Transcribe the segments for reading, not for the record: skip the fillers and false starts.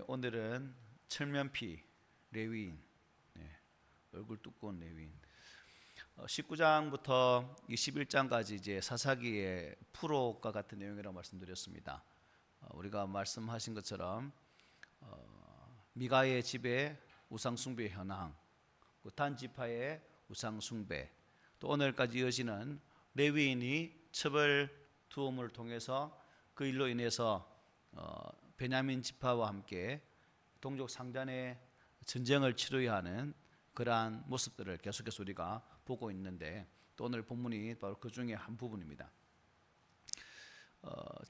오늘은 철면피 레위인, 얼굴 두꺼운 레위인 19장부터 21장까지 이제 사사기의 프로과 같은 내용이라고 말씀드렸습니다. 우리가 말씀하신 것처럼 미가의 집에 우상숭배 현황, 단 지파의 우상숭배, 또 오늘까지 이어지는 레위인이 첩을 두음을 통해서 그 일로 인해서 베냐민 지파와 함께 동족 상잔의 전쟁을 치러야 하는 그러한 모습들을 계속해서 우리가 보고 있는데, 또 오늘 본문이 바로 그 중에 한 부분입니다.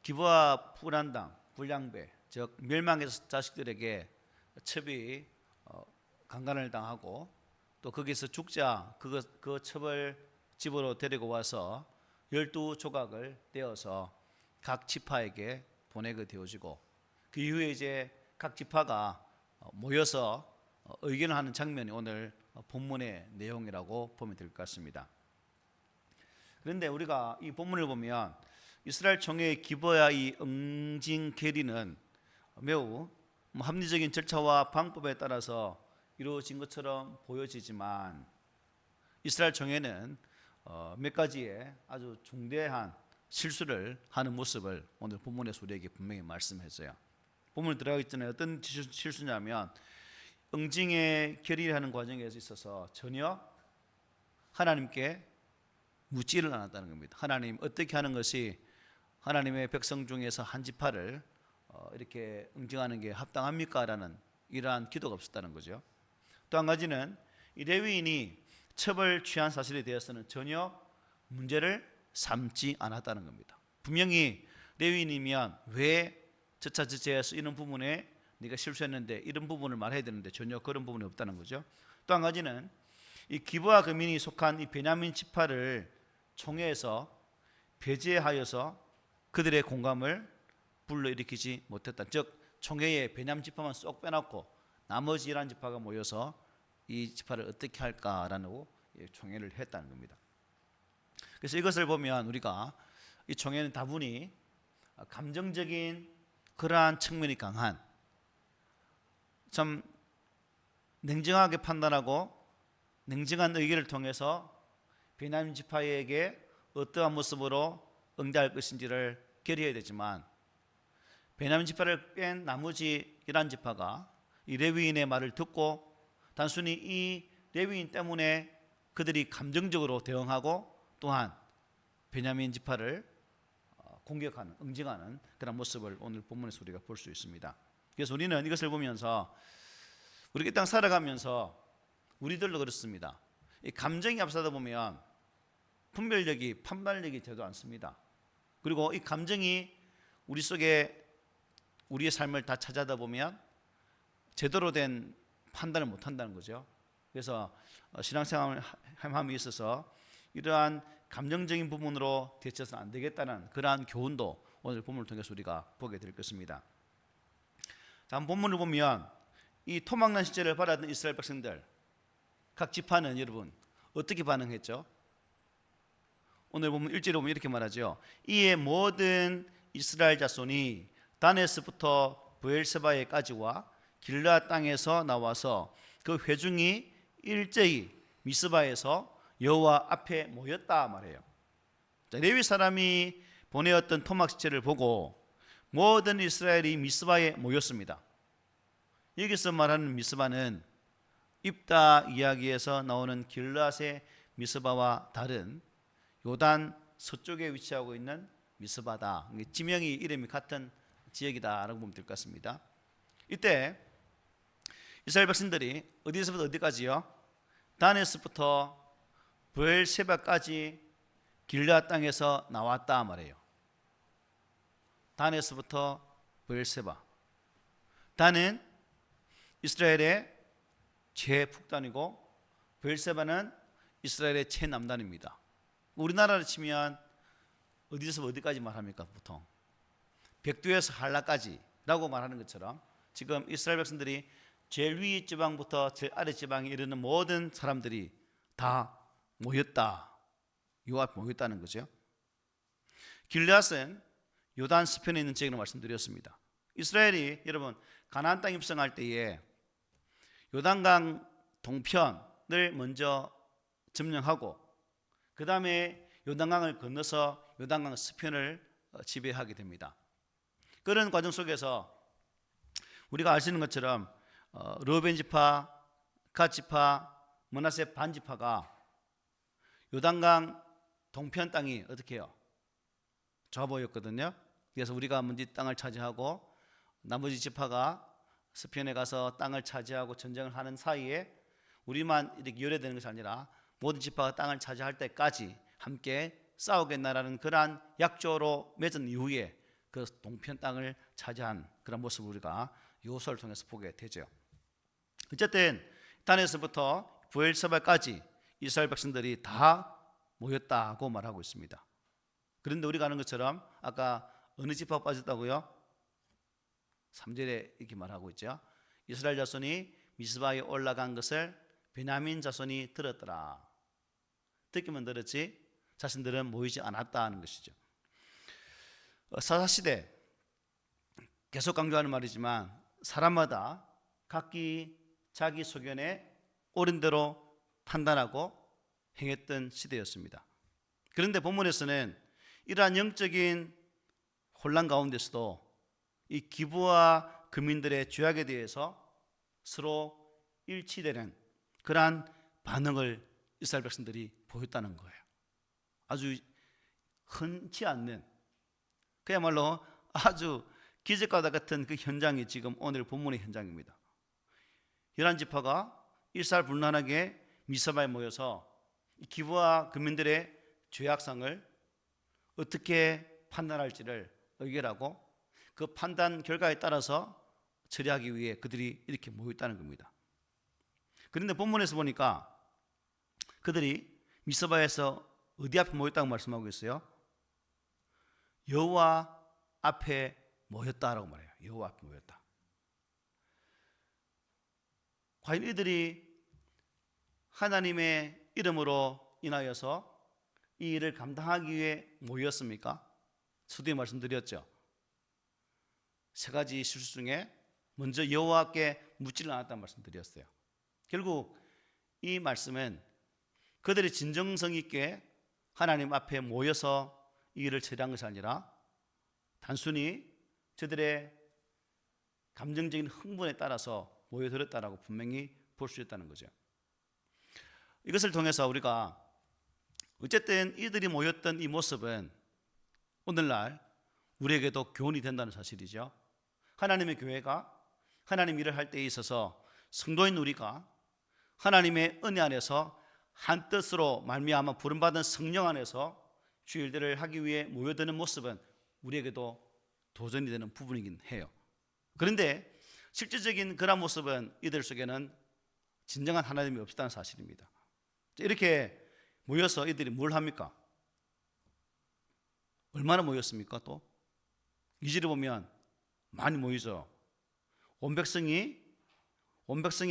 기브아 불안당, 불량배, 즉 멸망의 자식들에게 첩이 강간을 당하고, 또 거기서 죽자 그 첩을 집으로 데리고 와서 12조각을 떼어서 각 지파에게 보내게 되어지고, 그 이후에 이제 각 지파가 모여서 의견을 하는 장면이 오늘 본문의 내용이라고 보면 될 것 같습니다. 그런데 우리가 이 본문을 보면 이스라엘 총회의 기브야 이 응징 계리는 매우 합리적인 절차와 방법에 따라서 이루어진 것처럼 보여지지만, 이스라엘 총회는 몇 가지의 아주 중대한 실수를 하는 모습을 오늘 본문에서 우리에게 분명히 말씀했어요. 본문을 들어가기 전에 어떤 실수냐면, 응징의 결의하는 과정에 있어서 전혀 하나님께 묻지를 않았다는 겁니다. 하나님 어떻게 하는 것이 하나님의 백성 중에서 한 지파를 이렇게 응징하는 게 합당합니까? 라는 이러한 기도가 없었다는 거죠. 또 한 가지는 이 레위인이 첩을 취한 사실에 대해서는 전혀 문제를 삼지 않았다는 겁니다. 분명히 레위인이면 왜 저차저차해서 이런 부분에 네가 실수했는데 이런 부분을 말해야 되는데 전혀 그런 부분이 없다는 거죠. 또 한 가지는 이 기브아 거민이 속한 이 베냐민 지파를 총회에서 배제하여서 그들의 공감을 불러일으키지 못했다. 즉 총회에 베냐민 지파만 쏙 빼놓고 나머지 11지파가 모여서 이 지파를 어떻게 할까라는 총회를 했다는 겁니다. 그래서 이것을 보면 우리가 이 총회는 다분히 감정적인 그러한 측면이 강한, 참 냉정하게 판단하고 냉정한 의견을 통해서 베냐민 지파에게 어떠한 모습으로 응대할 것인지를 결의해야 되지만, 베냐민 지파를 뺀 나머지 11지파가 이 레위인의 말을 듣고 단순히 이 레위인 때문에 그들이 감정적으로 대응하고 또한 베냐민 지파를 공격하는, 응징하는 그런 모습을 오늘 본문에서 우리가 볼 수 있습니다. 그래서 우리는 이것을 보면서 우리 이 땅 살아가면서 우리들도 그렇습니다. 이 감정이 앞서다 보면 분별력이, 판단력이 되지 않습니다. 그리고 이 감정이 우리 속에 우리의 삶을 다 찾아다 보면 제대로 된 판단을 못 한다는 거죠. 그래서 신앙생활 함에 있어서 이러한 감정적인 부분으로 대처해서는 안 되겠다는 그러한 교훈도 오늘 본문을 통해서 우리가 보게 될 것입니다. 자, 본문을 보면 이 토막난 시절을 받았던 이스라엘 백성들, 각 지파는 여러분 어떻게 반응했죠? 오늘 보면 1절에 보면 이렇게 말하죠. 이에 모든 이스라엘 자손이 다네스부터 브엘세바에까지와 길르앗 땅에서 나와서 그 회중이 일제히 미스바에서 여호와 앞에 모였다 말해요. 레위 사람이 보내었던 토막 시체를 보고 모든 이스라엘이 미스바에 모였습니다. 여기서 말하는 미스바는 입다 이야기에서 나오는 길르앗의 미스바와 다른 요단 서쪽에 위치하고 있는 미스바다. 지명이 이름이 같은 지역이다라고 보면 될 것 같습니다. 이때 이스라엘 백성들이 어디서부터 어디까지요? 다네스부터 브엘세바까지 길르앗 땅에서 나왔다 말해요. 다네스부터 브엘세바. 단은 이스라엘의 최북단이고 브엘세바는 이스라엘의 최남단입니다. 우리나라로 치면 어디서 어디까지 말합니까? 보통 백두에서 한라까지라고 말하는 것처럼 지금 이스라엘 백성들이 제일 위 지방부터 제일 아래 지방에 이르는 모든 사람들이 다 모였다. 요 앞에 모였다는 거죠. 길르앗은 요단 서편에 있는 지역으로 말씀드렸습니다. 이스라엘이 여러분 가나안 땅 입성할 때에 요단강 동편을 먼저 점령하고 그 다음에 요단강을 건너서 요단강 서편을 지배하게 됩니다. 그런 과정 속에서 우리가 알 수 있는 것처럼 르우벤 지파, 갓 지파, 므낫세 반 지파가 요단강 동편 땅이 어떻게 해요? 좋아 보였거든요. 그래서 우리가 먼저 이 땅을 차지하고 나머지 지파가 서편에 가서 땅을 차지하고 전쟁을 하는 사이에 우리만 이렇게 열애되는 것이 아니라 모든 지파가 땅을 차지할 때까지 함께 싸우겠나라는 그러한 약조로 맺은 이후에 그 동편 땅을 차지한 그런 모습을 우리가 요소를 통해서 보게 되죠. 어쨌든 단에서부터 부엘세바까지 이스라엘 백성들이 다 모였다고 말하고 있습니다. 그런데 우리가 아는 것처럼 아까 어느 지파가 빠졌다고요? 3절에 이렇게 말하고 있죠. 이스라엘 자손이 미스바에 올라간 것을 베냐민 자손이 들었더라. 듣기만 들었지 자신들은 모이지 않았다는 것이죠. 사사시대 계속 강조하는 말이지만 사람마다 각기 자기 소견에 옳은 대로 판단하고 행했던 시대였습니다. 그런데 본문에서는 이러한 영적인 혼란 가운데서도 이 기부와 금인들의 죄악에 대해서 서로 일치되는 그러한 반응을 이스라엘 백성들이 보였다는 거예요. 아주 흔치 않는 그야말로 아주 기적과 같은 그 현장이 지금 오늘 본문의 현장입니다. 11지파가 일사불란하게 미스바에 모여서 기부와 금인들의 죄악상을 어떻게 판단할지를 의결하고 그 판단 결과에 따라서 처리하기 위해 그들이 이렇게 모였다는 겁니다. 그런데 본문에서 보니까 그들이 미스바에서 어디 앞에 모였다고 말씀하고 있어요? 여호와 앞에 모였다라고 말해요. 여호와 앞에 모였다. 과연 이들이 하나님의 이름으로 인하여서 이 일을 감당하기 위해 모였습니까? 서두에 말씀드렸죠. 세 가지 실수 중에 먼저 여호와께 묻지를 않았다는 말씀드렸어요. 결국 이 말씀은 그들이 진정성 있게 하나님 앞에 모여서 이 일을 처리한 것이 아니라 단순히 저들의 감정적인 흥분에 따라서 모여들었다라고 분명히 볼 수 있다는 거죠. 이것을 통해서 우리가 어쨌든 이들이 모였던 이 모습은 오늘날 우리에게도 교훈이 된다는 사실이죠. 하나님의 교회가 하나님 일을 할 때에 있어서 성도인 우리가 하나님의 은혜 안에서 한 뜻으로 말미암아 부름받은 성령 안에서 주 일들을 하기 위해 모여드는 모습은 우리에게도 도전이 되는 부분이긴 해요. 그런데 실질적인 그런 모습은 이들 속에는 진정한 하나님이 없다는 사실입니다. 이렇게 모여서 이들이 뭘 합니까? 얼마나 모였습니까? 또 2절에 보면 많이 모이죠. 온 백성의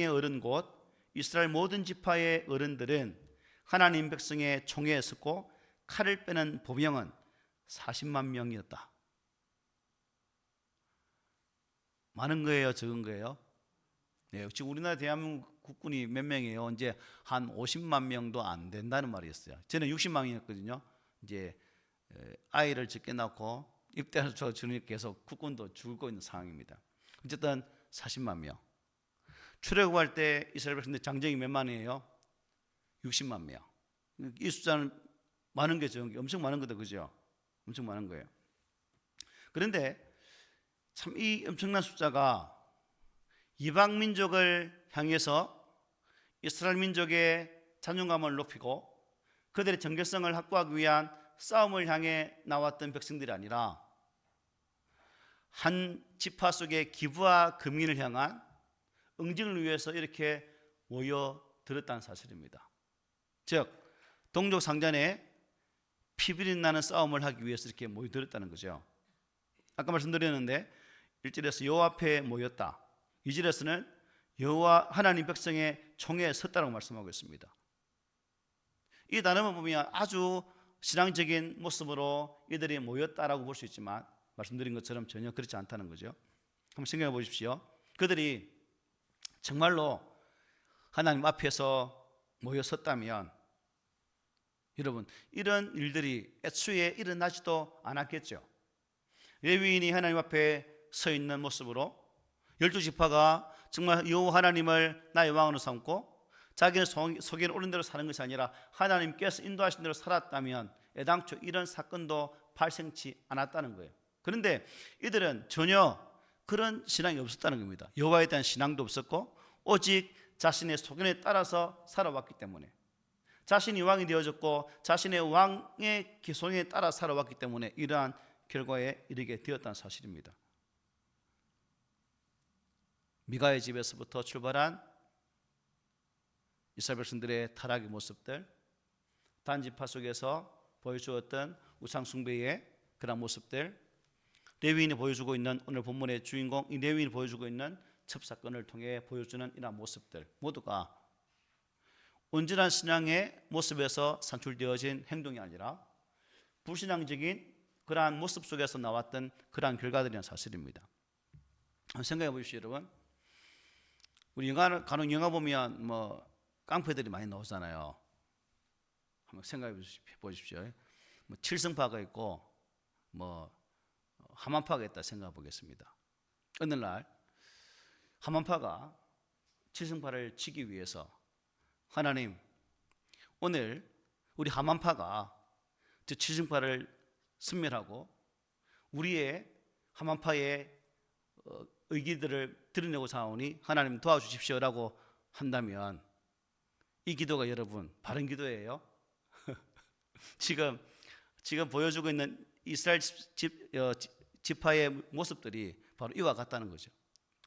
어른 곧 이스라엘 모든 지파의 어른들은 하나님 백성의 총회에 섰고 칼을 빼는 보병은 40만 명이었다. 많은 거예요, 적은 거예요? 네, 지금 우리나라 대한민국 국군이 몇 명이에요? 이제 한 50만 명도 안 된다는 말이었어요. 저는 60만 명이었거든요. 이제 아이를 적게 낳고 입대해서 주님 계속 국군도 줄고 있는 상황입니다. 어쨌든 40만 명. 출애굽할 때 이스라엘 백성들 장정이 몇 만이에요? 60만 명. 이 숫자는 많은 게 적은 게 엄청 많은 거다, 그죠? 엄청 많은 거예요. 그런데 참 이 엄청난 숫자가 이방 민족을 향해서 이스라엘 민족의 자존감을 높이고 그들의 정체성을 확보하기 위한 싸움을 향해 나왔던 백성들이 아니라 한 지파 속의 기부와 금인을 향한 응징을 위해서 이렇게 모여들었다는 사실입니다. 즉 동족 상잔에 피비린 나는 싸움을 하기 위해서 이렇게 모여들었다는 거죠. 아까 말씀드렸는데 1절에서 여호와 앞에 모였다. 2절에서는 여호와 하나님 백성의 총회에 섰다고 말씀하고 있습니다. 이 단어만 보면 아주 신앙적인 모습으로 이들이 모였다라고 볼 수 있지만 말씀드린 것처럼 전혀 그렇지 않다는 거죠. 한번 생각해 보십시오. 그들이 정말로 하나님 앞에서 모여섰다면 여러분, 이런 일들이 애초에 일어나지도 않았겠죠. 레위인이 하나님 앞에 서 있는 모습으로 12지파가 정말 여호와 하나님을 나의 왕으로 삼고 자기는 속에는 옳은 대로 사는 것이 아니라 하나님께서 인도하신 대로 살았다면 애당초 이런 사건도 발생치 않았다는 거예요. 그런데 이들은 전혀 그런 신앙이 없었다는 겁니다. 여호와에 대한 신앙도 없었고 오직 자신의 소견에 따라서 살아왔기 때문에, 자신이 왕이 되어졌고 자신의 왕의 기송에 따라 살아왔기 때문에 이러한 결과에 이르게 되었다는 사실입니다. 미가의 집에서부터 출발한 이스라엘 백성들의 타락의 모습들, 단지파 속에서 보여주었던 우상 숭배의 그런 모습들, 레위인이 보여주고 있는 오늘 본문의 주인공 이 레위인이 보여주고 있는 첩사건을 통해 보여주는 이러한 모습들 모두가 온전한 신앙의 모습에서 산출되어진 행동이 아니라 불신앙적인 그러한 모습 속에서 나왔던 그러한 결과들이라는 사실입니다. 생각해 보십시오, 여러분. 우리 간혹 영화 보면 뭐 깡패들이 많이 나오잖아요. 한번 생각해 보십시오. 뭐 칠성파가 있고 뭐 하만파가 있다 생각해 보겠습니다. 어느 날 하만파가 칠성파를 치기 위해서 하나님, 오늘 우리 하만파가 저 칠성파를 섬멸하고 우리의 하만파의 의기들을 드러내고자 하오니 하나님 도와주십시오라고 한다면 이 기도가 여러분 바른 기도예요? 지금 보여주고 있는 이스라엘 지파의 모습들이 바로 이와 같다는 거죠.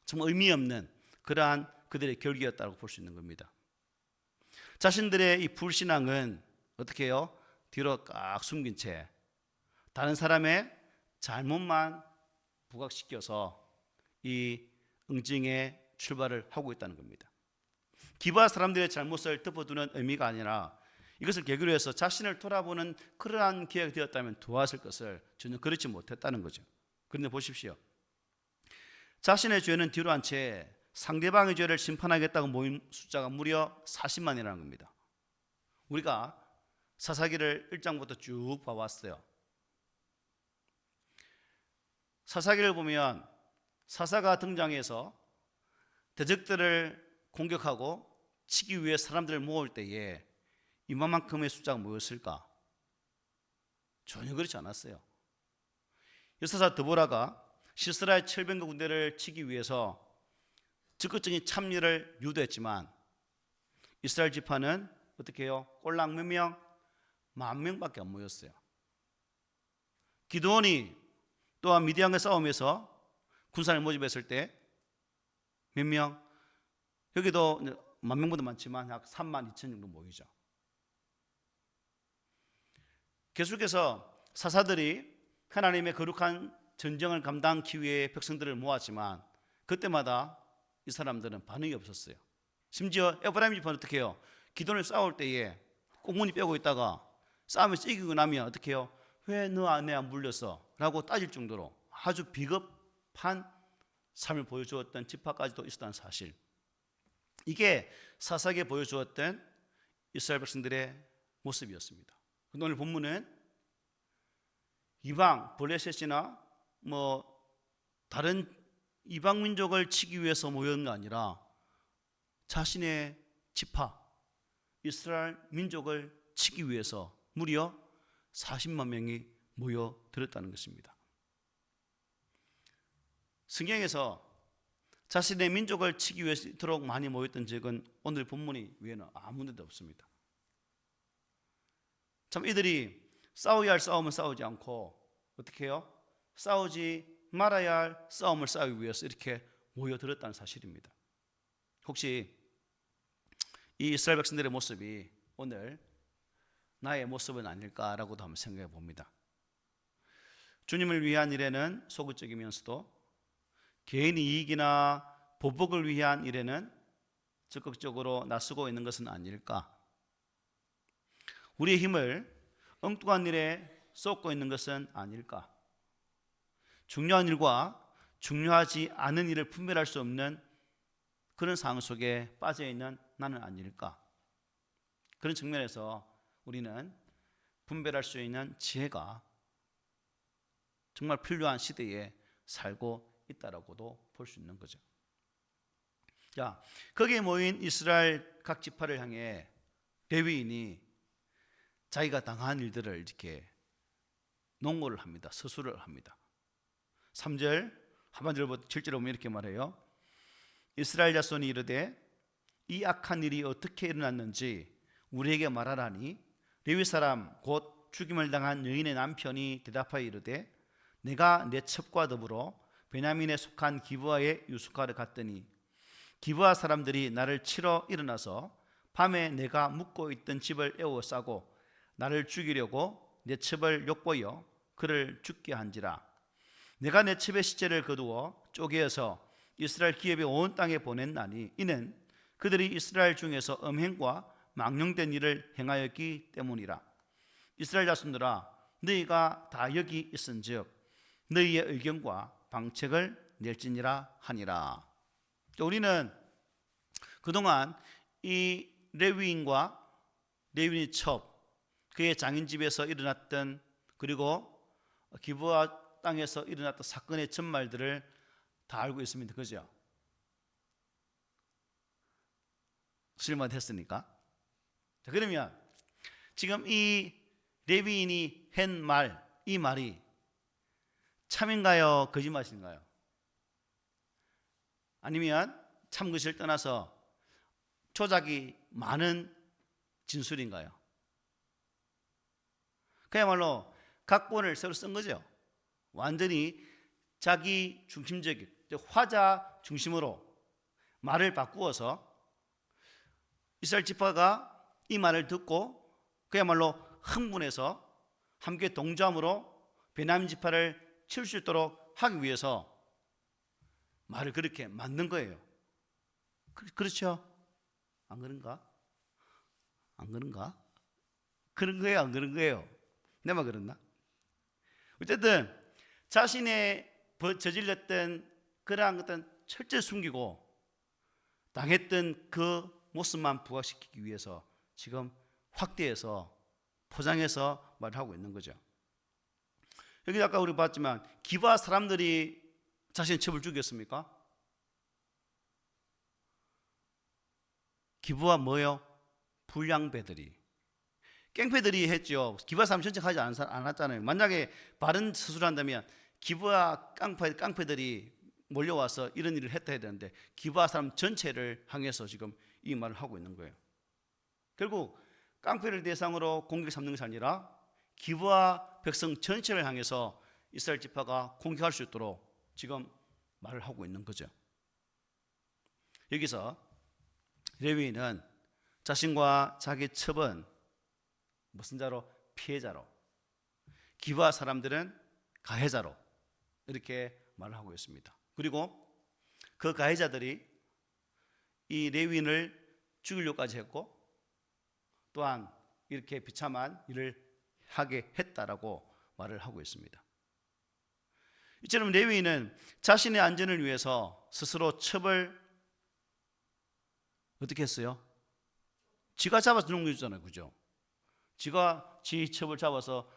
정말 의미 없는 그러한 그들의 결기였다고 볼 수 있는 겁니다. 자신들의 이 불신앙은 어떻게 해요? 뒤로 깍 숨긴 채 다른 사람의 잘못만 부각시켜서 이 응징의 출발을 하고 있다는 겁니다. 기바 사람들의 잘못을 덮어두는 의미가 아니라 이것을 계기로 해서 자신을 돌아보는 그러한 기회가 되었다면 도왔을 것을 전혀 그렇지 못했다는 거죠. 그런데 보십시오. 자신의 죄는 뒤로 한 채 상대방의 죄를 심판하겠다고 모인 숫자가 무려 40만이라는 겁니다. 우리가 사사기를 1장부터 쭉 봐왔어요. 사사기를 보면 사사가 등장해서 대적들을 공격하고 치기 위해 사람들을 모을 때에 이만큼의 숫자가 모였을까? 전혀 그렇지 않았어요. 여사사 드보라가 시스라의 철병거 군대를 치기 위해서 적극적인 참여를 유도했지만 이스라엘 지파는 어떻게 해요? 꼴랑 몇 명? 10,000명밖에 안 모였어요. 기드온이 또한 미디안과 싸움에서 군사를 모집했을 때 몇 명? 여기도 10,000명보다 많지만 약 32,000 정도 모이죠. 계속해서 사사들이 하나님의 거룩한 전쟁을 감당하기 위해 백성들을 모았지만 그때마다 이 사람들은 반응이 없었어요. 심지어 에브라임 지파는 어떻게 해요? 기돈을 싸울 때에 꽁무니 빼고 있다가 싸움에서 이기고 나면 어떻게 해요? 왜 너 안에 안 물렸어? 라고 따질 정도로 아주 비겁한 삶을 보여주었던 지파까지도 있었다는 사실, 이게 사사기에 보여주었던 이스라엘 백성들의 모습이었습니다. 오늘 본문은 이방 블레셋이나 뭐 다른 이방 민족을 치기 위해서 모였는 게 아니라 자신의 지파 이스라엘 민족을 치기 위해서 무려 40만 명이 모여들었다는 것입니다. 성경에서 자신의 민족을 치기 위해서 이토록 많이 모였던 적은 오늘 본문이 외에는 아무 데도 없습니다. 참 이들이 싸워야 할 싸움은 싸우지 않고 어떻게 해요? 싸우지 말아야 할 싸움을 싸우기 위해서 이렇게 모여들었다는 사실입니다. 혹시 이 이스라엘 백성들의 모습이 오늘 나의 모습은 아닐까라고도 한번 생각해 봅니다. 주님을 위한 일에는 소극적이면서도 개인 이익이나 보복을 위한 일에는 적극적으로 나서고 있는 것은 아닐까? 우리의 힘을 엉뚱한 일에 쏟고 있는 것은 아닐까? 중요한 일과 중요하지 않은 일을 분별할 수 없는 그런 상황 속에 빠져있는 나는 아닐까? 그런 측면에서 우리는 분별할 수 있는 지혜가 정말 필요한 시대에 살고 있다라고도 볼 수 있는 거죠. 자, 거기에 모인 이스라엘 각 지파를 향해 레위인이 자기가 당한 일들을 이렇게 농고를 합니다. 서술을 합니다. 3절 하반절부터 7절에 보면 이렇게 말해요. 이스라엘 자손이 이르되 이 악한 일이 어떻게 일어났는지 우리에게 말하라니 레위 사람 곧 죽임을 당한 여인의 남편이 대답하여 이르되 내가 내 첩과 더불어 베냐민에 속한 기브아에 유숙하러 갔더니 기브아 사람들이 나를 치러 일어나서 밤에 내가 묵고 있던 집을 에워싸고 나를 죽이려고 내 첩을 욕보여 그를 죽게 한지라. 내가 내 첩의 시체를 거두어 쪼개어서 이스라엘 기업의 온 땅에 보냈나니 이는 그들이 이스라엘 중에서 음행과 망령된 일을 행하였기 때문이라. 이스라엘 자손들아 너희가 다 여기 있은즉 너희의 의견과 방책을 낼지니라 하니라. 우리는 그동안 이 레위인과 레위인의 첩, 그의 장인 집에서 일어났던 그리고 기브아 땅에서 일어났던 사건의 전말들을 다 알고 있습니다. 그죠? 실망했으니까. 자, 그러면 지금 이 레위인이 한 말, 이 말이 참인가요? 거짓말인가요? 아니면 참것을 떠나서 조작이 많은 진술인가요? 그야말로 각본을 새로 쓴 거죠. 완전히 자기 중심적인, 화자 중심으로 말을 바꾸어서 이스라엘 지파가 이 말을 듣고 그야말로 흥분해서 함께 동조함으로 베냐민 지파를 치울 수 있도록 하기 위해서 말을 그렇게 만든 거예요. 그렇죠? 안 그런가? 안 그런가? 그런 거예요? 안 그런 거예요? 내 말 그렇나? 어쨌든 자신의 저질렀던 그러한 것들은 철저히 숨기고 당했던 그 모습만 부각시키기 위해서 지금 확대해서 포장해서 말하고 있는 거죠. 여기 아까 우리 봤지만 기브아 사람들이 자신의 첩을 죽였습니까? 기브아 뭐요? 불량배들이, 깽패들이 했죠. 기브아 사람 전체 하지 않았잖아요. 만약에 바른 서술한다면 기브아 깡패들이 몰려와서 이런 일을 했다 해야 되는데 기브아 사람 전체를 향해서 지금 이 말을 하고 있는 거예요. 결국 깡패를 대상으로 공격 삼는 것이 아니라 기브아 백성 전체를 향해서 이스라엘 지파가 공격할 수 있도록 지금 말을 하고 있는 거죠. 여기서 레위인은 자신과 자기 첩은 무슨 자로? 피해자로, 기브아 사람들은 가해자로 이렇게 말을 하고 있습니다. 그리고 그 가해자들이 이 레위인을 죽이려고까지 했고 또한 이렇게 비참한 일을 하게 했다라고 말을 하고 있습니다. 이처럼 레위인은 자신의 안전을 위해서 스스로 첩을 어떻게 했어요? 지가 잡아서 주는 거잖아요, 그죠? 지가 지 첩을 잡아서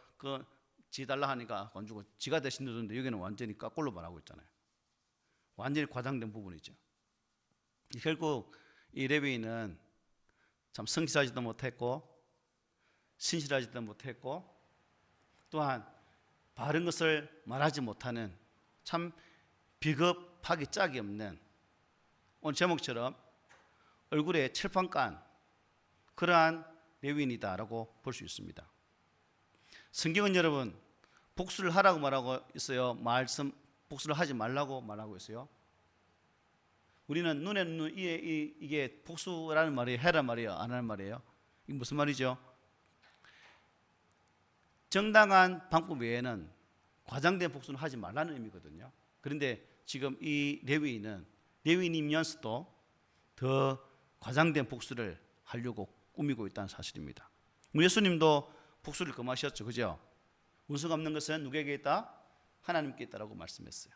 지 달라 하니까 안 주고 지가 대신 넣었는데 여기는 완전히 까꼴로 말하고 있잖아요. 완전히 과장된 부분이죠. 결국 이 레위인은 참 성실하지도 못했고 신실하지도 못했고 또한 바른 것을 말하지 못하는 참 비겁하기 짝이 없는, 오늘 제목처럼 얼굴에 칠판 깐 그러한 레위인이다라고 볼 수 있습니다. 성경은 여러분 복수를 하라고 말하고 있어요? 복수를 하지 말라고 말하고 있어요? 우리는 눈에 눈 이게 복수라는 말이에요? 해란 말이에요? 안 하는 말이에요? 이게 무슨 말이죠? 정당한 방법 외에는 과장된 복수는 하지 말라는 의미거든요. 그런데 지금 이 레위인이면서도 더 과장된 복수를 하려고 꾸미고 있다는 사실입니다. 예수님도 복수를 금하셨죠, 그죠? 원수가 없는 것은 누구에게 있다? 하나님께 있다라고 말씀했어요.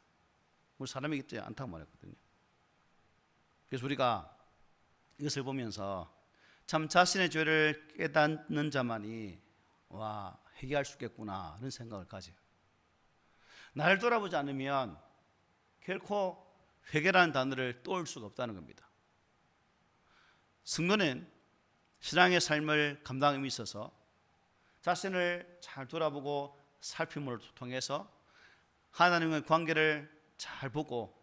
우리 사람이 있지 않다고 말했거든요. 그래서 우리가 이것을 보면서 참 자신의 죄를 깨닫는 자만이 회개할 수 있겠구나 하는 생각을 가져요. 나를 돌아보지 않으면 결코 회개라는 단어를 떠올 수가 없다는 겁니다. 성도는 신앙의 삶을 감당함에 있어서 자신을 잘 돌아보고 살핌을 통해서 하나님과의 관계를 잘 보고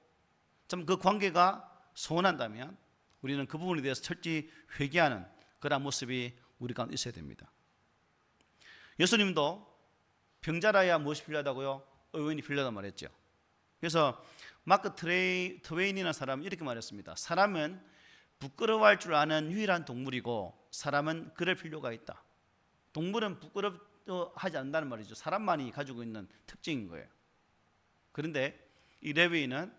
좀 그 관계가 소원한다면 우리는 그 부분에 대해서 철저히 회개하는 그런 모습이 우리 가운데 있어야 됩니다. 예수님도 병자라야 무엇이 필요하다고요? 의원이 필요하다고 말했죠. 그래서 마크 트웨인이라는 사람은 이렇게 말했습니다. 사람은 부끄러워할 줄 아는 유일한 동물이고 사람은 그럴 필요가 있다. 동물은 부끄럽하지 않는다는 말이죠. 사람만이 가지고 있는 특징인 거예요. 그런데 이 레위인은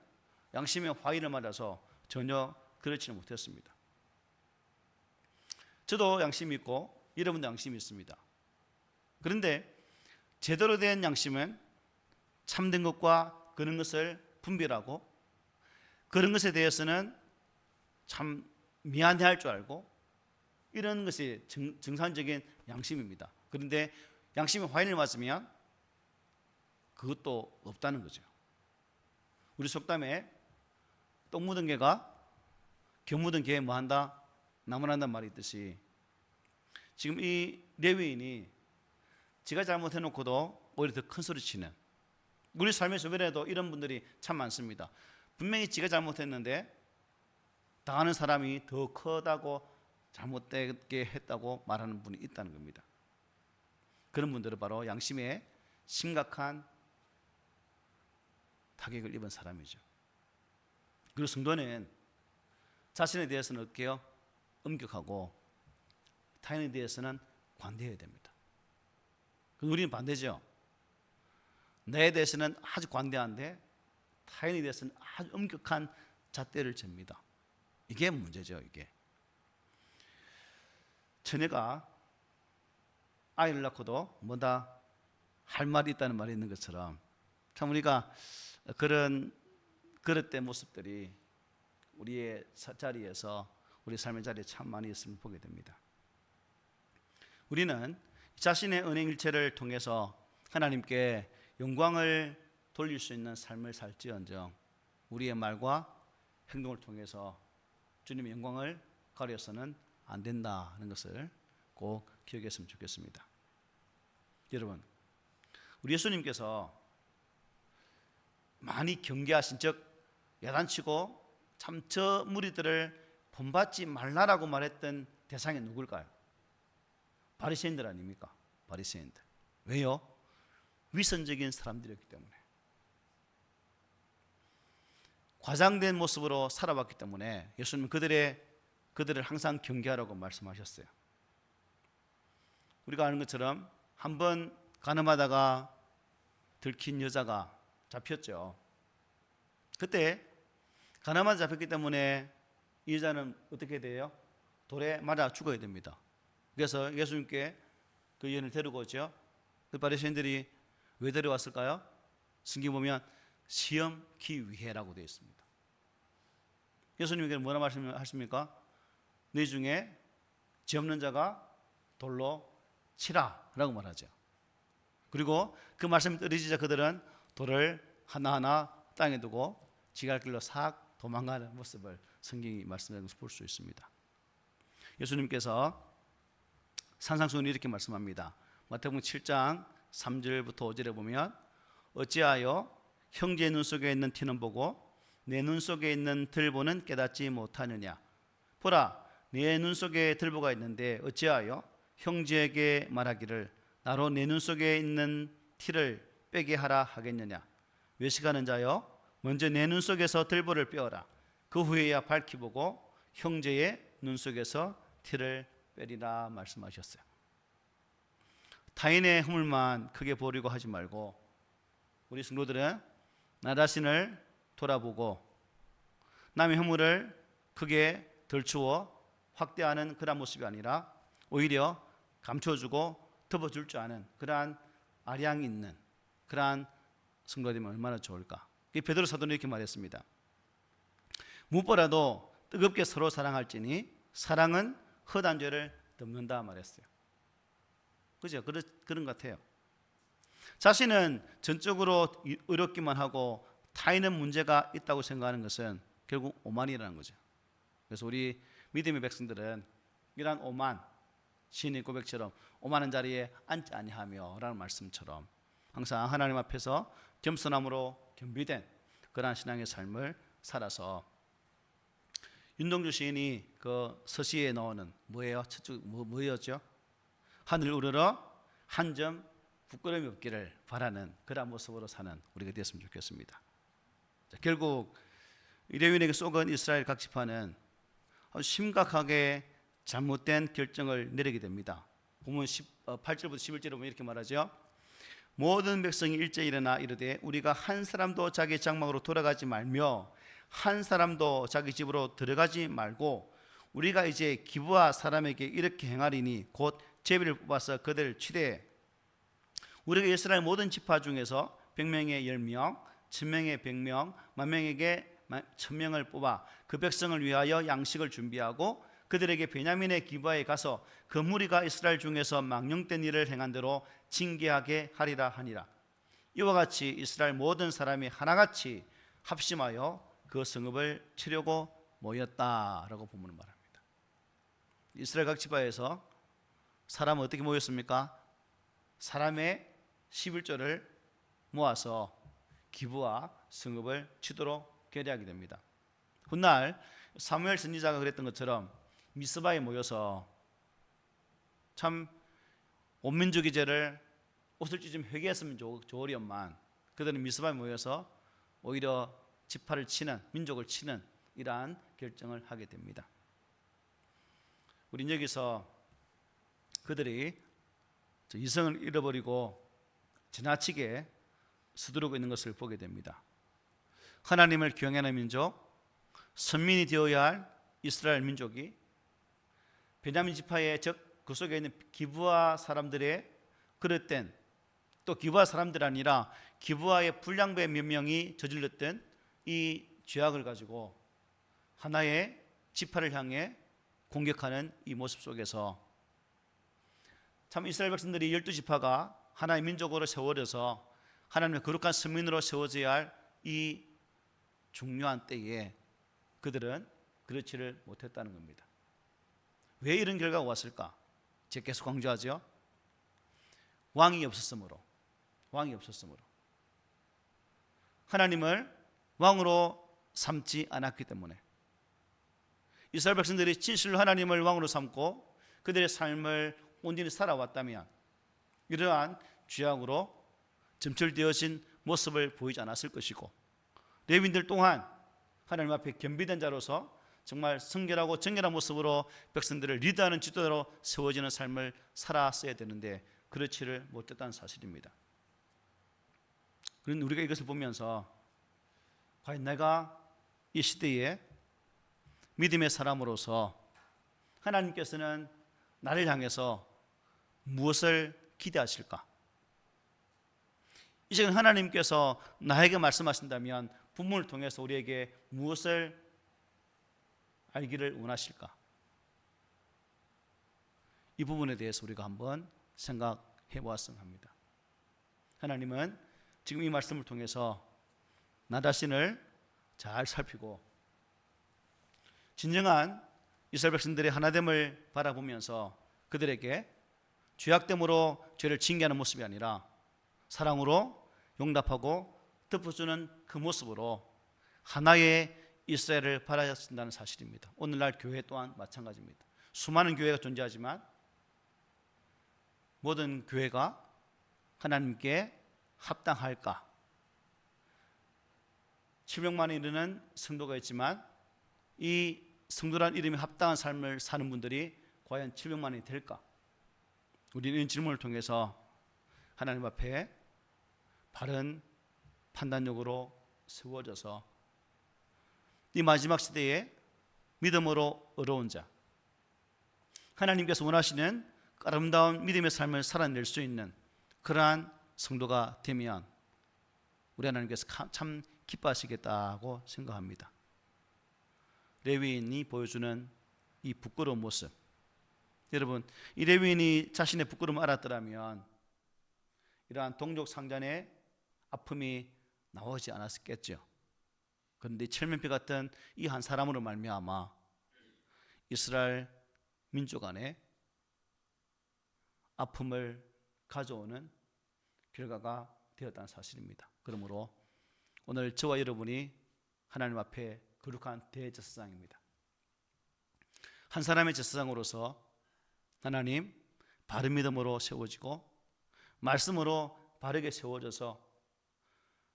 양심의 화의를 맞아서 전혀 그렇지는 못했습니다. 저도 양심이 있고 여러분도 양심이 있습니다. 그런데 제대로 된 양심은 참된 것과 그런 것을 분별하고 그런 것에 대해서는 참 미안해할 줄 알고 이런 것이 정상적인 양심입니다. 그런데 양심의 화인을 맞으면 그것도 없다는 거죠. 우리 속담에 똥 묻은 개가 겨 묻은 개에 뭐 한다? 나무란단 말이 있듯이 지금 이 레위인이 지가 잘못해놓고도 오히려 더 큰 소리 치는 우리 삶의 주변에도 이런 분들이 참 많습니다. 분명히 지가 잘못했는데 당하는 사람이 더 크다고 잘못되게 했다고 말하는 분이 있다는 겁니다. 그런 분들은 바로 양심에 심각한 타격을 입은 사람이죠. 그리고 성도는 자신에 대해서는 어떻게 해요? 엄격하고 타인에 대해서는 관대해야 됩니다. 우리는 반대죠. 나에 대해서는 아주 관대한데 타인에 대해서는 아주 엄격한 잣대를 잽니다. 이게 문제죠. 이게 처녀가 아이를 낳고도 뭐다 할 말이 있다는 말이 있는 것처럼 참 우리가 그런 그릇된 모습들이 우리의 자리에서 우리 삶의 자리에 참 많이 있음을 보게 됩니다. 우리는 자신의 은행일체를 통해서 하나님께 영광을 돌릴 수 있는 삶을 살지언정 우리의 말과 행동을 통해서 주님의 영광을 가려서는 안 된다는 것을 꼭 기억했으면 좋겠습니다. 여러분, 우리 예수님께서 많이 경계하신 즉 야단치고 참 저 무리들을 본받지 말라라고 말했던 대상이 누굴까요? 바리새인들 아닙니까? 바리새인들. 왜요? 위선적인 사람들이었기 때문에 과장된 모습으로 살아왔기 때문에 예수님은 그들을 항상 경계하라고 말씀하셨어요. 우리가 아는 것처럼 한번 가늠하다가 들킨 여자가 잡혔죠. 그때 가늠하다 잡혔기 때문에 이 여자는 어떻게 돼요? 돌에 맞아 죽어야 됩니다. 그래서 예수님께 그 여인을 데리고 오죠. 그 바리새인들이 왜 데려왔을까요? 성경 보면 시험기 위해라고 되어 있습니다. 예수님께 뭐라 말씀하십니까? 너희 중에 죄 없는 자가 돌로 치라 라고 말하죠. 그리고 그 말씀이 떨어지자 그들은 돌을 하나하나 땅에 두고 지갈 길로 싹 도망가는 모습을 성경이 말씀하는 것을 볼 수 있습니다. 예수님께서 산상수훈이 이렇게 말씀합니다. 마태복음 7장 3절부터 5절에 보면 어찌하여 형제의 눈 속에 있는 티는 보고 내 눈 속에 있는 들보는 깨닫지 못하느냐. 보라, 내 눈 속에 들보가 있는데 어찌하여 형제에게 말하기를 나로 내 눈 속에 있는 티를 빼게 하라 하겠느냐. 외식하는 자여, 먼저 내 눈 속에서 들보를 빼어라. 그 후에야 밝히 보고 형제의 눈 속에서 티를 빼리라 말씀하셨어요. 타인의 허물만 크게 보려고 하지 말고 우리 성도들은 나 자신을 돌아보고 남의 허물을 크게 덜추어 확대하는 그런 모습이 아니라 오히려 감춰주고 덮어줄 줄 아는 그러한 아량 있는 그러한 성도가 되면 얼마나 좋을까. 베드로 사도는 이렇게 말했습니다. 무엇보다도 뜨겁게 서로 사랑할지니 사랑은 허다한 죄를 덮는다 말했어요. 그죠? 그런 것 같아요. 자신은 전적으로 의롭기만 하고 타인은 문제가 있다고 생각하는 것은 결국 오만이라는 거죠. 그래서 우리 믿음의 백성들은 이러한 오만, 시인의 고백처럼 오만한 자리에 앉지 아니하며 라는 말씀처럼 항상 하나님 앞에서 겸손함으로 겸비된 그러한 신앙의 삶을 살아서, 윤동주 시인이 그 서시에 넣는 뭐예요? 뭐였죠? 하늘 우러러 한 점 부끄러움이 없기를 바라는 그러한 모습으로 사는 우리가 되었으면 좋겠습니다. 자, 결국 레위인에게 쏘은 이스라엘 각 지파는 아주 심각하게 잘못된 결정을 내리게 됩니다. 보면 8절부터 11절에 보면 이렇게 말하죠. 모든 백성이 일제히 일어나 이르되 우리가 한 사람도 자기 장막으로 돌아가지 말며 한 사람도 자기 집으로 들어가지 말고 우리가 이제 기브아 사람에게 이렇게 행하리니 곧 제비를 뽑아서 그들을 치되 우리가 이스라엘 모든 지파 중에서 100명에 10명, 1000명에 100명, 10,000명에게 1000명을 뽑아 그 백성을 위하여 양식을 준비하고 그들에게 베냐민의 기브아에 가서 그 무리가 이스라엘 중에서 망령된 일을 행한 대로 징계하게 하리라 하니라. 이와 같이 이스라엘 모든 사람이 하나같이 합심하여 그 성읍을 치려고 모였다라고 본문은 말합니다. 이스라엘 각 지파에서 사람은 어떻게 모였습니까? 사람의 11조를 모아서 기브아 성읍을 치도록 결의하게 됩니다. 훗날 사무엘 선지자가 그랬던 것처럼 미스바에 모여서 참 온 민족의 죄를 옷을 찢으면 회개했으면 좋으련만 그들은 미스바에 모여서 오히려 지파를 치는, 민족을 치는 이러한 결정을 하게 됩니다. 우린 여기서 그들이 이성을 잃어버리고 지나치게 서두르고 있는 것을 보게 됩니다. 하나님을 경외하는 민족, 선민이 되어야 할 이스라엘 민족이 베냐민 지파의 즉 그 속에 있는 기브아 사람들의 그릇된, 또 기브아 사람들 아니라 기브아의 불량배 몇 명이 저질렀던 이 죄악을 가지고 하나의 지파를 향해 공격하는 이 모습 속에서 참 이스라엘 백성들이 12지파가 하나의 민족으로 세워져서 하나님의 거룩한 선민으로 세워져야 할 이 중요한 때에 그들은 그렇지를 못했다는 겁니다. 왜 이런 결과가 왔을까? 제가 계속 강조하죠. 왕이 없었으므로. 하나님을 왕으로 삼지 않았기 때문에. 이스라엘 백성들이 진실로 하나님을 왕으로 삼고 그들의 삶을 온전히 살아왔다면 이러한 죄악으로 점철되어진 모습을 보이지 않았을 것이고, 레위인들 또한 하나님 앞에 겸비된 자로서 정말 성결하고 정결한 모습으로 백성들을 리드하는 지도자로 세워지는 삶을 살았어야 되는데 그렇지를 못했다는 사실입니다. 그런데 우리가 이것을 보면서 과연 내가 이 시대에 믿음의 사람으로서 하나님께서는 나를 향해서 무엇을 기대하실까? 이 시간 하나님께서 나에게 말씀하신다면 본문을 통해서 우리에게 무엇을 알기를 원하실까? 이 부분에 대해서 우리가 한번 생각해 보았으면 합니다. 하나님은 지금 이 말씀을 통해서 나 자신을 잘 살피고 진정한 이스라엘 백성들의 하나됨을 바라보면서 그들에게 죄악됨으로 죄를 징계하는 모습이 아니라 사랑으로 용납하고 덮어주는 그 모습으로 하나의 이스라엘을 바라신다는 사실입니다. 오늘날 교회 또한 마찬가지입니다. 수많은 교회가 존재하지만 모든 교회가 하나님께 합당할까? 700만에 이르는 성도가 있지만 이 성도란 이름이 합당한 삶을 사는 분들이 과연 700만이 될까? 우리는 이 질문을 통해서 하나님 앞에 바른 판단력으로 세워져서 이 마지막 시대에 믿음으로 어려운 자, 하나님께서 원하시는 아름다운 믿음의 삶을 살아낼 수 있는 그러한 성도가 되면 우리 하나님께서 참 기뻐하시겠다고 생각합니다. 레위인이 보여주는 이 부끄러운 모습, 여러분, 이 레위인이 자신의 부끄러움을 알았더라면 이러한 동족 상잔의 아픔이 나오지 않았겠죠. 그런데 철면피 같은 이 한 사람으로 말미암아 이스라엘 민족 안에 아픔을 가져오는 결과가 되었다는 사실입니다. 그러므로 오늘 저와 여러분이 하나님 앞에 거룩한 대제사장입니다. 한 사람의 제사장으로서 하나님 바른 믿음으로 세워지고 말씀으로 바르게 세워져서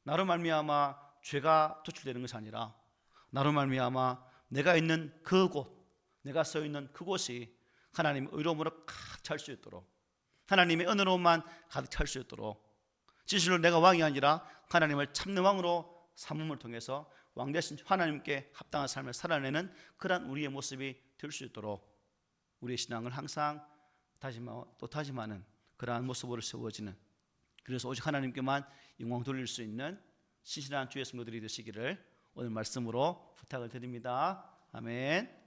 나로 말미암아 죄가 도출되는 것이 아니라 나로 말미암아 내가 있는 그곳, 내가 서 있는 그곳이 하나님의 의로움으로 가득 찰 수 있도록, 하나님의 은혜로움만 가득 찰 수 있도록, 진실로 내가 왕이 아니라 하나님을 참는 왕으로 삼음을 통해서 왕 대신 하나님께 합당한 삶을 살아내는 그러한 우리의 모습이 될 수 있도록 우리의 신앙을 항상 또 다짐하는 그러한 모습으로 세워지는, 그래서 오직 하나님께만 영광 돌릴 수 있는 신실한 주의 성도들이 되시기를 오늘 말씀으로 부탁을 드립니다. 아멘.